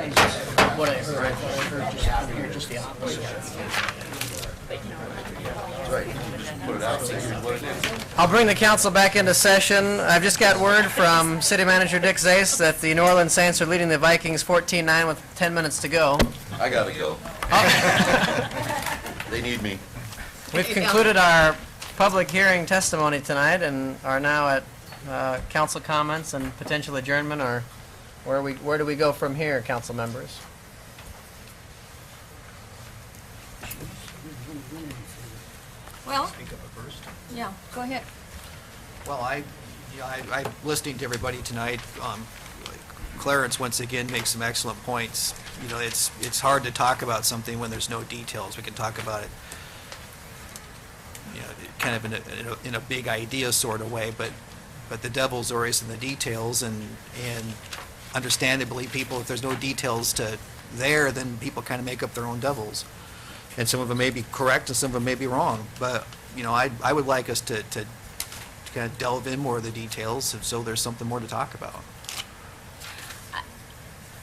What I heard just the opposite. I'll bring the council back into session. I've just got word from City Manager Dick Zayce that the New Orleans Saints are leading the Vikings 14-9 with 10 minutes to go. I gotta go. They need me. We've concluded our public hearing testimony tonight and are now at council comments and potential adjournment, or where do we go from here, council members? Well, yeah, go ahead. Well, I'm listening to everybody tonight. Clarence once again makes some excellent points. You know, it's hard to talk about something when there's no details. We can talk about it, you know, kind of in a big idea sort of way, but the devil's always in the details, and understandably, people, if there's no details there, then people kind of make up their own devils. And some of them may be correct and some of them may be wrong. But, you know, I would like us to kind of delve in more of the details so there's something more to talk about.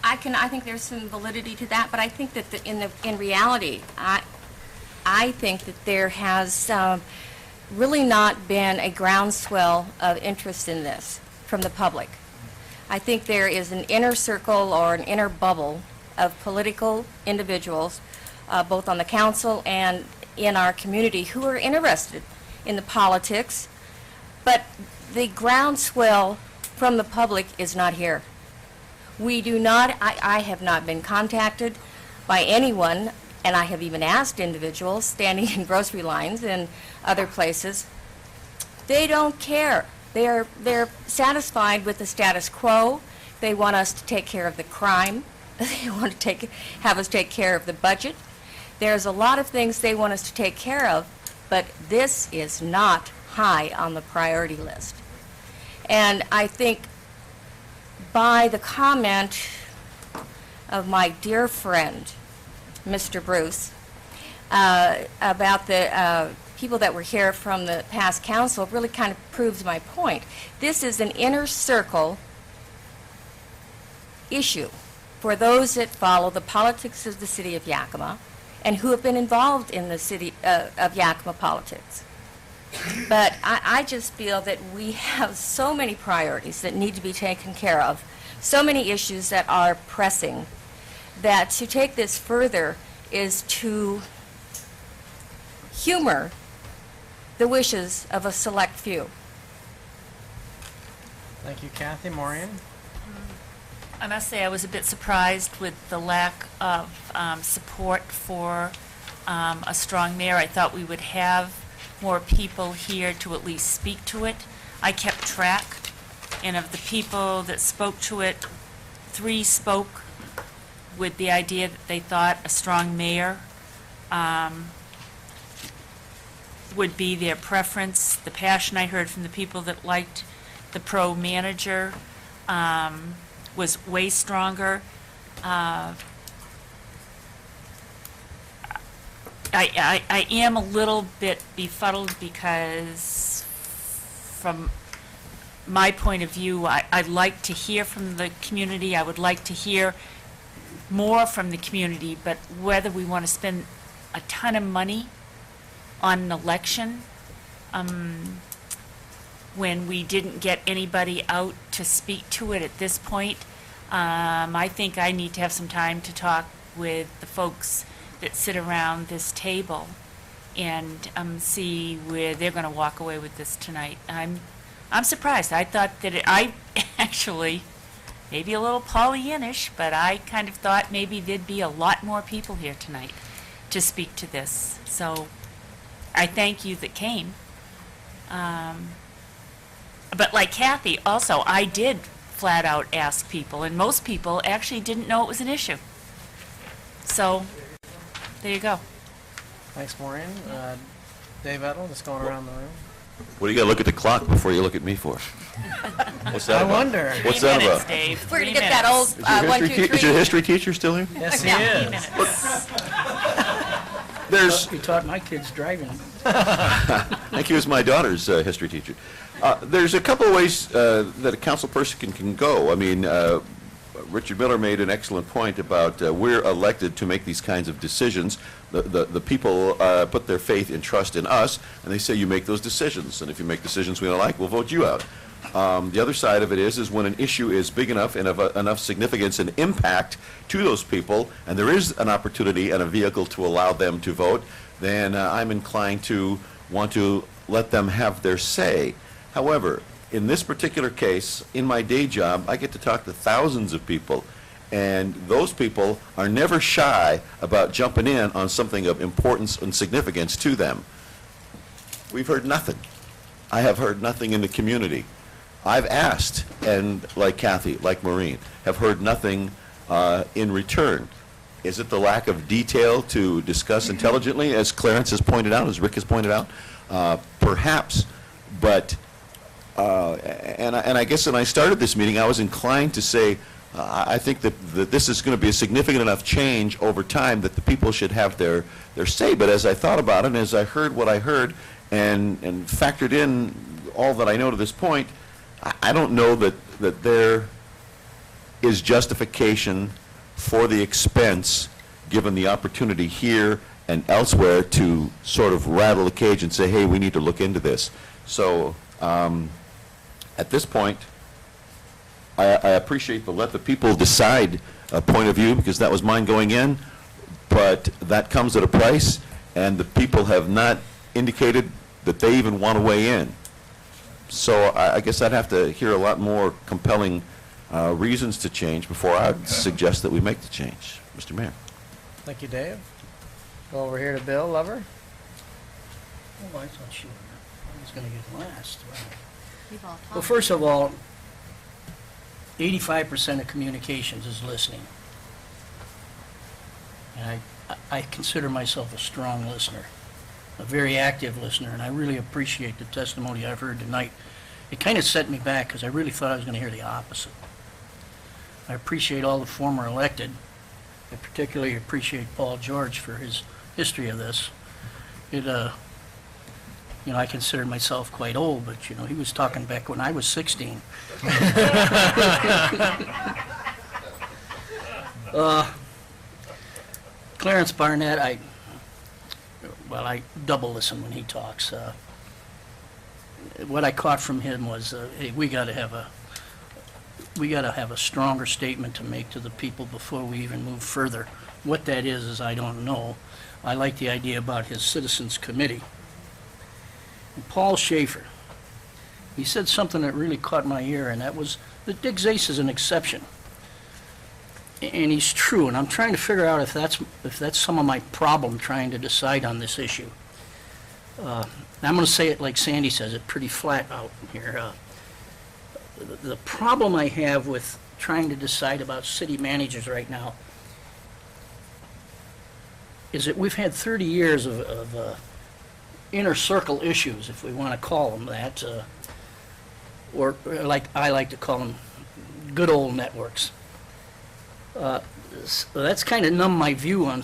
I think there's some validity to that, but I think that in reality, I think that there has really not been a groundswell of interest in this from the public. I think there is an inner circle or an inner bubble of political individuals, both on the council and in our community, who are interested in the politics, but the groundswell from the public is not here. We do not, I have not been contacted by anyone, and I have even asked individuals standing in grocery lines and other places. They don't care. They're satisfied with the status quo. They want us to take care of the crime. They want to have us take care of the budget. There's a lot of things they want us to take care of, but this is not high on the priority list. And I think by the comment of my dear friend, Mr. Bruce, about the people that were here from the past council really kind of proves my point. This is an inner circle issue for those that follow the politics of the city of Yakima and who have been involved in the city of Yakima politics. But I just feel that we have so many priorities that need to be taken care of, so many issues that are pressing, that to take this further is to humor the wishes of a select few. Thank you, Kathy. Maureen? I must say I was a bit surprised with the lack of support for a strong mayor. I thought we would have more people here to at least speak to it. I kept track, and of the people that spoke to it, 3 spoke with the idea that they thought a strong mayor would be their preference. The passion I heard from the people that liked the pro manager was way stronger. I am a little bit befuddled because from my point of view, I'd like to hear from the community. I would like to hear more from the community, but whether we want to spend a ton of money on an election when we didn't get anybody out to speak to it at this point, I think I need to have some time to talk with the folks that sit around this table and see where they're going to walk away with this tonight. I'm surprised. I thought that I actually, maybe a little Pollyannish, but I kind of thought maybe there'd be a lot more people here tonight to speak to this. So I thank you that came. But like Kathy, also, I did flat out ask people, and most people actually didn't know it was an issue. So there you go. Thanks, Maureen. Dave Edel, just going around the room. What do you got to look at the clock before you look at me for? What's that I about? wonder. What's 3 that minutes, about? Dave. We're going 3 to get that minutes. old 1, 2, 3. Is your history teacher still here? Yes, he Yeah, 3 is. minutes. There's. You taught my kids driving. Thank you, as my daughter's history teacher. There's a couple of ways that a council person can go. I mean, Richard Miller made an excellent point about we're elected to make these kinds of decisions. The people put their faith and trust in us, and they say you make those decisions. And if you make decisions we don't like, we'll vote you out. The other side of it is when an issue is big enough and of enough significance and impact to those people, and there is an opportunity and a vehicle to allow them to vote, then I'm inclined to want to let them have their say. However, in this particular case, in my day job, I get to talk to thousands of people, and those people are never shy about jumping in on something of importance and significance to them. We've heard nothing. I have heard nothing in the community. I've asked, and like Kathy, like Maureen, have heard nothing in return. Is it the lack of detail to discuss intelligently, as Clarence has pointed out, as Rick has pointed out? Perhaps, but and I guess when I started this meeting, I was inclined to say, I think that this is going to be a significant enough change over time that the people should have their say. But as I thought about it, and as I heard what I heard, and factored in all that I know to this point, I don't know that there is justification for the expense, given the opportunity here and elsewhere to sort of rattle the cage and say, hey, we need to look into this. So at this point, I appreciate the let the people decide point of view, because that was mine going in, but that comes at a price, and the people have not indicated that they even want to weigh in. So I guess I'd have to hear a lot more compelling reasons to change before I'd suggest that we make the change. Mr. Mayor. Thank you, Dave. Go over here to Bill Lover. Oh, I thought you was going to get last. We've all talked. Well, first of all, 85% of communications is listening. And I consider myself a strong listener, a very active listener, and I really appreciate the testimony I've heard tonight. It kind of set me back because I really thought I was going to hear the opposite. I appreciate all the former elected. I particularly appreciate Paul George for his history of this. It, you know, I consider myself quite old, but, you know, he was talking back when I was 16. Clarence Barnett, I double listen when he talks. What I caught from him was, hey, we got to have a stronger statement to make to the people before we even move further. What that is I don't know. I like the idea about his citizens committee. And Paul Schaefer, he said something that really caught my ear, and that was that Dick Zase is an exception. And he's true, and I'm trying to figure out if that's some of my problem trying to decide on this issue. I'm going to say it like Sandy says it, pretty flat out here. The problem I have with trying to decide about city managers right now is that we've had 30 years of inner circle issues, if we want to call them that, or like I like to call them, good old networks. So that's kind of numbed my view on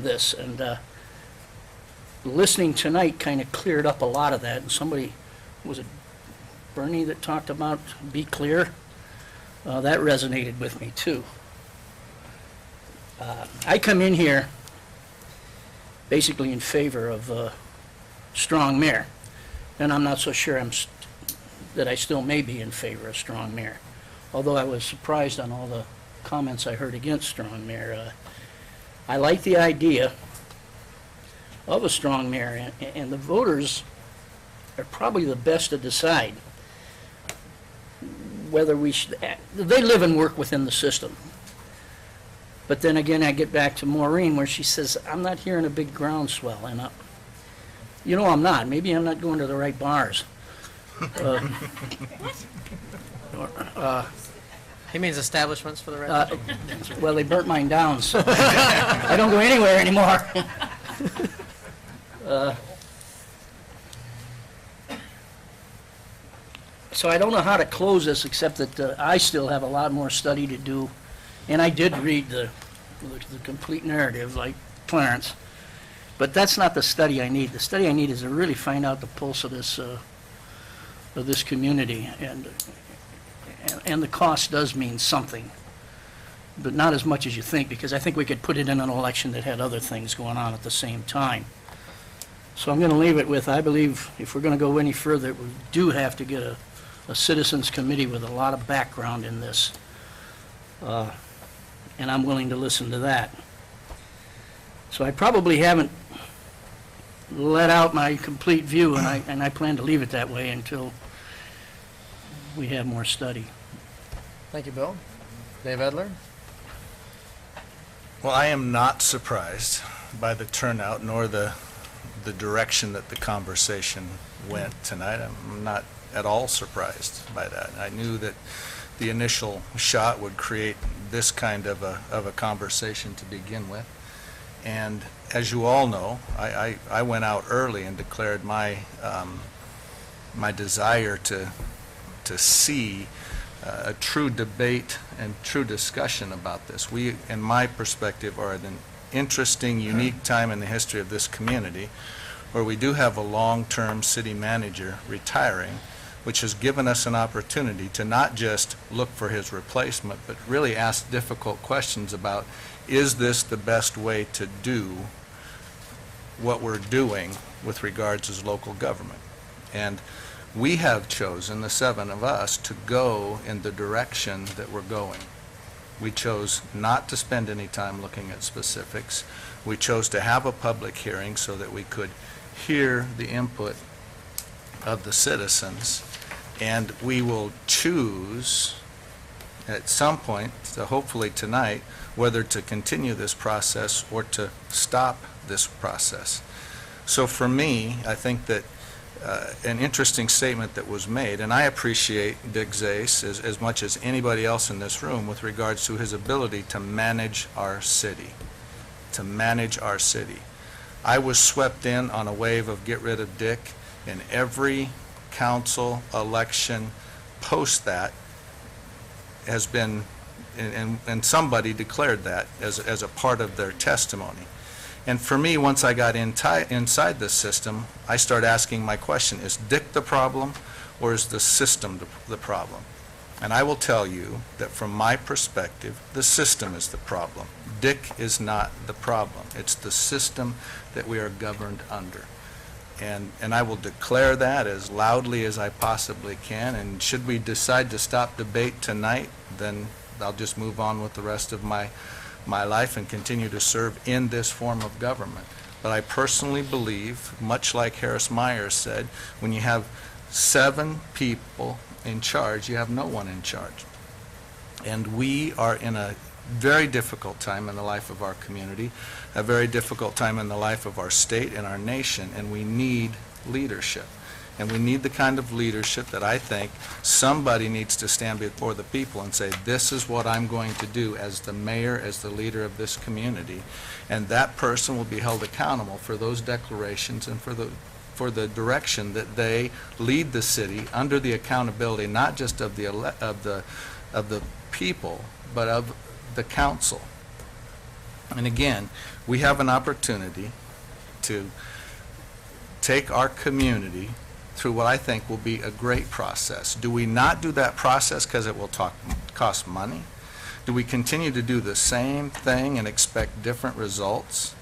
this, and listening tonight kind of cleared up a lot of that. And somebody, was it Bernie that talked about be clear? That resonated with me too. I come in here basically in favor of strong mayor, and I'm not so sure that I still may be in favor of strong mayor, although I was surprised on all the comments I heard against strong mayor. I like the idea of a strong mayor, and the voters are probably the best to decide whether we should. They live and work within the system. But then again, I get back to Maureen where she says, I'm not hearing a big groundswell, and you know I'm not. Maybe I'm not going to the right bars. He means establishments for the record. Well, they burnt mine down, so I don't go anywhere anymore. So I don't know how to close this, except that I still have a lot more study to do. And I did read the complete narrative, like Clarence. But that's not the study I need. The study I need is to really find out the pulse of this community. And the cost does mean something. but not as much as you think, because I think we could put it in an election that had other things going on at the same time. So I'm going to leave it with, I believe, if we're going to go any further, we do have to get a citizens committee with a lot of background in this. And I'm willing to listen to that. So I probably haven't let out my complete view, and I plan to leave it that way until we have more study. Thank you, Bill. Dave Edler? Well, I am not surprised by the turnout nor the direction that the conversation went tonight. I'm not at all surprised by that. I knew that the initial shot would create this kind of a conversation to begin with. And as you all know, I went out early and declared my my desire to see a true debate and true discussion about this. We, in my perspective, are at an interesting, unique time in the history of this community where we do have a long-term city manager retiring, which has given us an opportunity to not just look for his replacement, but really ask difficult questions about, is this the best way to do what we're doing with regards to local government? And we have chosen, the seven of us, to go in the direction that we're going. We chose not to spend any time looking at specifics. We chose to have a public hearing so that we could hear the input of the citizens, and we will choose at some point, hopefully tonight, whether to continue this process or to stop this process. So for me, I think that an interesting statement that was made, and I appreciate Dick Zais as much as anybody else in this room with regards to his ability to manage our city, I was swept in on a wave of get rid of Dick, and every council election post that has been, and somebody declared that as a part of their testimony. And for me, once I got inside this system, I started asking my question, is Dick the problem or is the system the problem? And I will tell you that from my perspective, the system is the problem. Dick is not the problem. It's the system that we are governed under. And I will declare that as loudly as I possibly can, and should we decide to stop debate tonight, then I'll just move on with the rest of my life and continue to serve in this form of government. But I personally believe, much like Harris Myers said, when you have 7 people in charge, you have no one in charge. And we are in a very difficult time in the life of our community, a very difficult time in the life of our state and our nation, and we need leadership. And we need the kind of leadership that I think somebody needs to stand before the people and say, this is what I'm going to do as the mayor, as the leader of this community. And that person will be held accountable for those declarations and for the direction that they lead the city under the accountability not just of the people, but of the council. And again, we have an opportunity to take our community through what I think will be a great process. Do we not do that process because it will cost money? Do we continue to do the same thing and expect different results?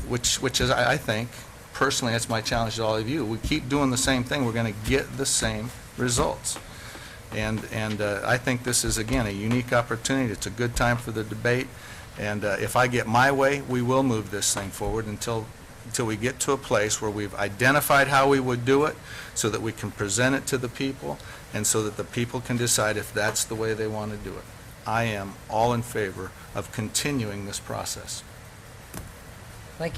Which is, I think, personally, that's my challenge to all of you. We keep doing the same thing, we're going to get the same results. And I think this is, again, a unique opportunity. It's a good time for the debate. And if I get my way, we will move this thing forward until we get to a place where we've identified how we would do it so that we can present it to the people and so that the people can decide if that's the way they want to do it. I am all in favor of continuing this process. Thank you.